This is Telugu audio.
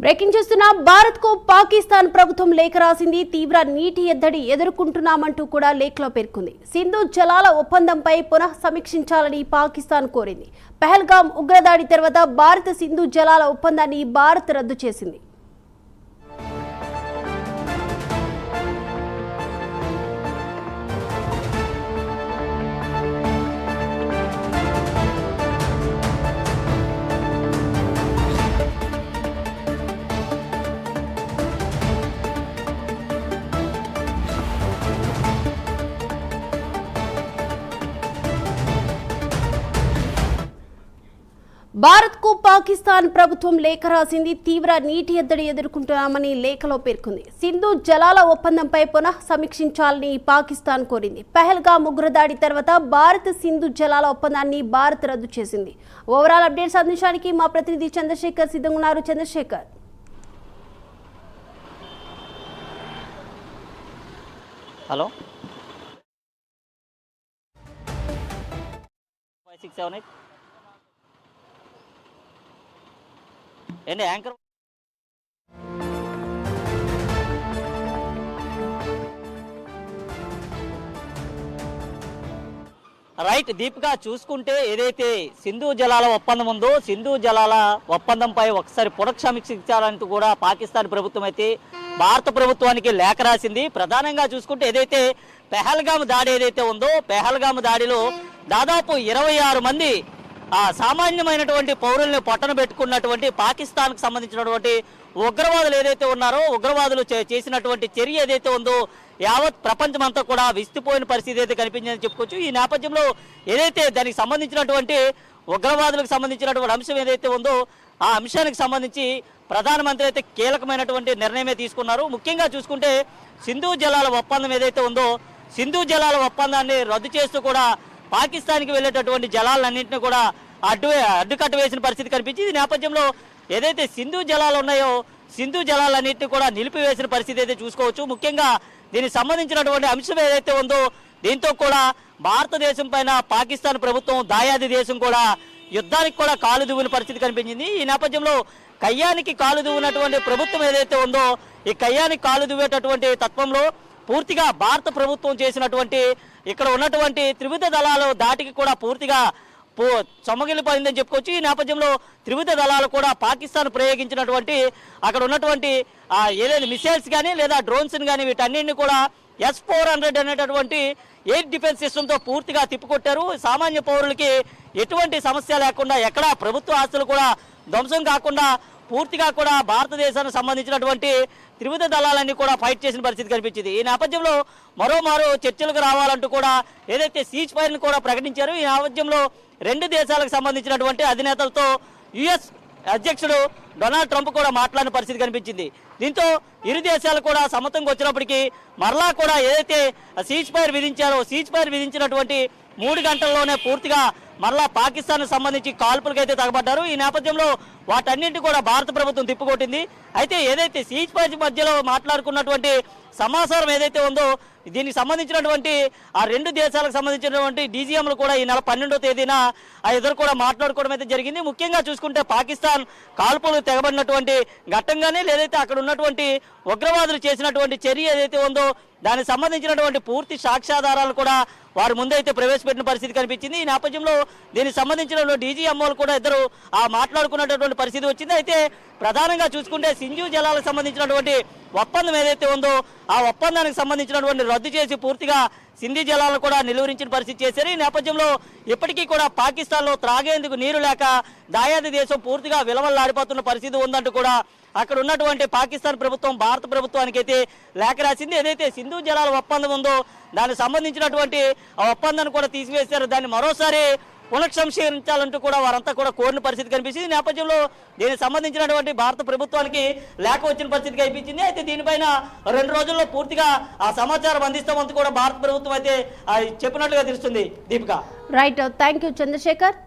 బ్రేకింగ్ చేస్తున్న భారత్ కు పాకిస్తాన్ ప్రభుత్వం లేఖ రాసింది. తీవ్ర నీటి ఎద్దడి ఎదుర్కొంటున్నామంటూ కూడా లేఖలో పేర్కొంది. సింధు జలాల ఒప్పందంపై పునః సమీక్షించాలని పాకిస్తాన్ కోరింది. పహల్గామ్ ఉగ్రదాడి తర్వాత భారత్ సింధు జలాల ఒప్పందాన్ని భారత్ రద్దు చేసింది. భారత్ కు పాకిస్తాన్ ప్రభుత్వం లేఖ రాసింది. తీవ్ర నీటి ఎద్దడి ఎదుర్కొంటున్నామని లేఖలో పేర్కొంది. సింధు జలాల ఒప్పందంపై పునః సమీక్షించాలని పాకిస్తాన్ కోరింది. పహల్గామ్ ఉగ్రదాడి తర్వాత భారత్ సింధు జలాల ఒప్పందాన్ని భారత్ రద్దు చేసింది. ఓవరాల్ అప్డేట్స్ అందించడానికి మా ప్రతినిధి చంద్రశేఖర్ సిద్ధంగా ఉన్నారు. చంద్రశేఖర్, హలో 5678 ఏంటి యాంకర్ రైట్ దీపిక, చూసుకుంటే ఏదైతే సింధు జలాల ఒప్పందం ఉందో సింధు జలాల ఒప్పందంపై ఒకసారి పునఃసమీక్షించాలంటూ కూడా పాకిస్తాన్ ప్రభుత్వం అయితే భారత ప్రభుత్వానికి లేఖ రాసింది. ప్రధానంగా చూసుకుంటే ఏదైతే పెహల్గామ్ దాడి ఏదైతే ఉందో పెహల్గామ్ దాడిలో దాదాపు 26 మంది సామాన్యమైనటువంటి పౌరుల్ని పొట్టన పెట్టుకున్నటువంటి పాకిస్తాన్కు సంబంధించినటువంటి ఉగ్రవాదులు ఏదైతే ఉన్నారో ఉగ్రవాదులు చేసినటువంటి చర్య ఏదైతే ఉందో యావత్ ప్రపంచమంతా కూడా విస్తుపోయిన పరిస్థితి అయితే కనిపించిందని చెప్పుకోవచ్చు. ఈ నేపథ్యంలో ఏదైతే దానికి సంబంధించినటువంటి ఉగ్రవాదులకు సంబంధించినటువంటి అంశం ఏదైతే ఉందో ఆ అంశానికి సంబంధించి ప్రధానమంత్రి అయితే కీలకమైనటువంటి నిర్ణయమే తీసుకున్నారు. ముఖ్యంగా చూసుకుంటే సింధు జలాల ఒప్పందం ఏదైతే ఉందో సింధు జలాల ఒప్పందాన్ని రద్దు చేస్తూ కూడా పాకిస్తాన్కి వెళ్ళేటటువంటి జలాలన్నింటినీ కూడా అడ్డుకట్ట వేసిన పరిస్థితి కనిపించింది. ఈ నేపథ్యంలో ఏదైతే సింధు జలాలు ఉన్నాయో సింధు జలాలన్నింటినీ కూడా నిలిపివేసిన పరిస్థితి అయితే చూసుకోవచ్చు. ముఖ్యంగా దీనికి సంబంధించినటువంటి అంశం ఏదైతే ఉందో దీంతో కూడా భారతదేశం పైన పాకిస్తాన్ ప్రభుత్వం దాయాది దేశం కూడా యుద్ధానికి కూడా కాలు దువ్విన పరిస్థితి కనిపించింది. ఈ నేపథ్యంలో కయ్యానికి కాలు దువ్వినటువంటి ప్రభుత్వం ఏదైతే ఉందో ఈ కయ్యానికి కాలు దువ్వేటటువంటి తత్వంలో పూర్తిగా భారత ప్రభుత్వం చేసినటువంటి ఇక్కడ ఉన్నటువంటి త్రివిధ దళాలు దాటికి కూడా పూర్తిగా చొమ్మగిలిపోయిందని చెప్పుకోవచ్చు. ఈ నేపథ్యంలో త్రివిధ దళాలు కూడా పాకిస్తాన్ ప్రయోగించినటువంటి అక్కడ ఉన్నటువంటి ఏదైనా మిసైల్స్ కానీ లేదా డ్రోన్స్ కానీ వీటన్నింటినీ కూడా S-400 అనేటటువంటి ఎయిర్ డిఫెన్స్ సిస్టమ్తో పూర్తిగా తిప్పికొట్టారు. సామాన్య పౌరులకి ఎటువంటి సమస్య లేకుండా ఎక్కడా ప్రభుత్వ ఆస్తులు కూడా ధ్వంసం కాకుండా పూర్తిగా కూడా భారతదేశానికి సంబంధించినటువంటి త్రివిధ దళాలన్నీ కూడా ఫైట్ చేసిన పరిస్థితి కనిపించింది. ఈ నేపథ్యంలో మరోమారు చర్చలకు రావాలంటూ కూడా ఏదైతే సీజ్ ఫైర్ని కూడా ప్రకటించారు. ఈ నేపథ్యంలో రెండు దేశాలకు సంబంధించినటువంటి అధినేతలతో యుఎస్ అధ్యక్షుడు డొనాల్డ్ ట్రంప్ కూడా మాట్లాడిన పరిస్థితి కనిపించింది. దీంతో ఇరు దేశాలు కూడా సమ్మతంగా వచ్చినప్పటికీ మరలా కూడా ఏదైతే సీజ్ ఫైర్ విధించారో సీజ్ ఫైర్ విధించినటువంటి 3 గంటల్లోనే పూర్తిగా మరలా పాకిస్తాన్కు సంబంధించి కాల్పులకైతే తగబడ్డారు. ఈ నేపథ్యంలో వాటన్నింటి కూడా భారత ప్రభుత్వం తిప్పుకొట్టింది. అయితే ఏదైతే సీజ్ ఫైర్ మధ్యలో మాట్లాడుకున్నటువంటి సమాచారం ఏదైతే ఉందో దీనికి సంబంధించినటువంటి ఆ రెండు దేశాలకు సంబంధించినటువంటి డీజీఎంలు కూడా ఈ నెల 12వ తేదీన ఆ ఇద్దరు కూడా మాట్లాడుకోవడం అయితే జరిగింది. ముఖ్యంగా చూసుకుంటే పాకిస్తాన్ కాల్పులు తెగబడినటువంటి ఘట్టంగానే లేదైతే అక్కడ ఉన్నటువంటి ఉగ్రవాదులు చేసినటువంటి చర్య ఏదైతే ఉందో దానికి సంబంధించినటువంటి పూర్తి సాక్ష్యాధారాలు కూడా వారి ముందైతే ప్రవేశపెట్టిన పరిస్థితి కనిపించింది. ఈ నేపథ్యంలో దీనికి సంబంధించిన డీజీఎంఓలు కూడా ఇద్దరు మాట్లాడుకున్నటువంటి పరిస్థితి వచ్చింది. అయితే ప్రధానంగా చూసుకుంటే సింధు జలాలకు సంబంధించినటువంటి ఒప్పందం ఏదైతే ఉందో ఆ ఒప్పందానికి సంబంధించినటువంటి రద్దు చేసి పూర్తిగా సింధు జలాలను కూడా నిలువరించిన పరిస్థితి చేశారు. ఈ నేపథ్యంలో ఇప్పటికీ కూడా పాకిస్తాన్లో త్రాగేందుకు నీరు లేక దాయాది దేశం పూర్తిగా విలవల్లాడిపోతున్న పరిస్థితి ఉందంటూ కూడా అక్కడ ఉన్నటువంటి పాకిస్తాన్ ప్రభుత్వం భారత ప్రభుత్వానికి అయితే లేఖ రాసింది. ఏదైతే సింధు జలాల ఒప్పందం ఉందో దానికి సంబంధించినటువంటి ఆ ఒప్పందాన్ని కూడా తీసివేశారు. దాన్ని మరోసారి పునఃసంస్కరించాలంటూ కూడా వారంతా కూడా కోరిన పరిస్థితి కనిపించింది. ఈ నేపథ్యంలో దీనికి సంబంధించినటువంటి భారత ప్రభుత్వానికి లేఖ వచ్చిన పరిస్థితి కనిపించింది. అయితే దీనిపైన 2 రోజుల్లో పూర్తిగా ఆ సమాచారం అందిస్తామంటూ కూడా భారత ప్రభుత్వం అయితే చెప్పినట్లుగా తెలుస్తుంది. Deepika, right, thank you Chandrasekhar.